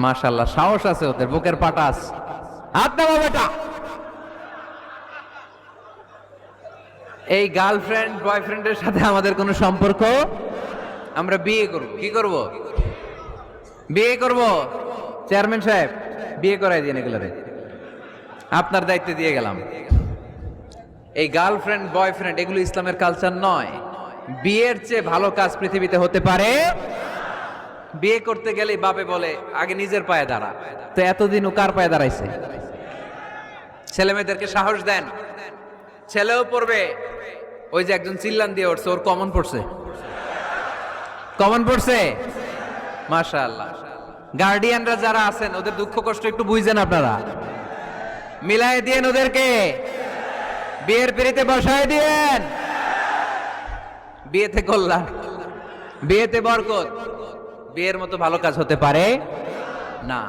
মাশাআল্লাহ, সাহস আছে ওদের, বুকের পাটাস। হাত নামা বেটা। এই গার্লফ্রেন্ড বয়ফ্রেন্ডের সাথে আমাদের কোনো সম্পর্ক, আমরা বিয়ে করব। কি করব? বিয়ে করব। চেয়ারম্যান সাহেব, বিয়ে করাই দিন এগুলোরে, আপনার দায়িত্বে দিয়ে গেলাম। এই গার্লফ্রেন্ড বয়ফ্রেন্ড এগুলো ইসলামের কালচার নয়। বিয়ের চেয়ে ভালো কাজ পৃথিবীতে হতে পারে। বিয়ে করতে গেলে বাপে বলে আগে নিজের পায়ে দাঁড়া। তো এতদিন ও কার পায়ে দাঁড়াইছে? ছেলে মেয়েদেরকে সাহস দেন, ছেলেও পড়বে। ওই যে একজন চিল্লান দিয়ে উঠছে, ওর কমন পড়ছে। কমন পড়ছে, মাশাআল্লাহ। গার্ডিয়ানরা যারা আছেন ওদের দুঃখ কষ্ট একটু বুঝেন আপনারা, মিলাই দিয়েন ওদেরকে, বিয়ের পিড়িতে বসায় দিয়েন। বিয়েতে কল্যাণ, বিয়েতে বরকত। বিয়ের মতো ভালো কাজ হতে পারে না।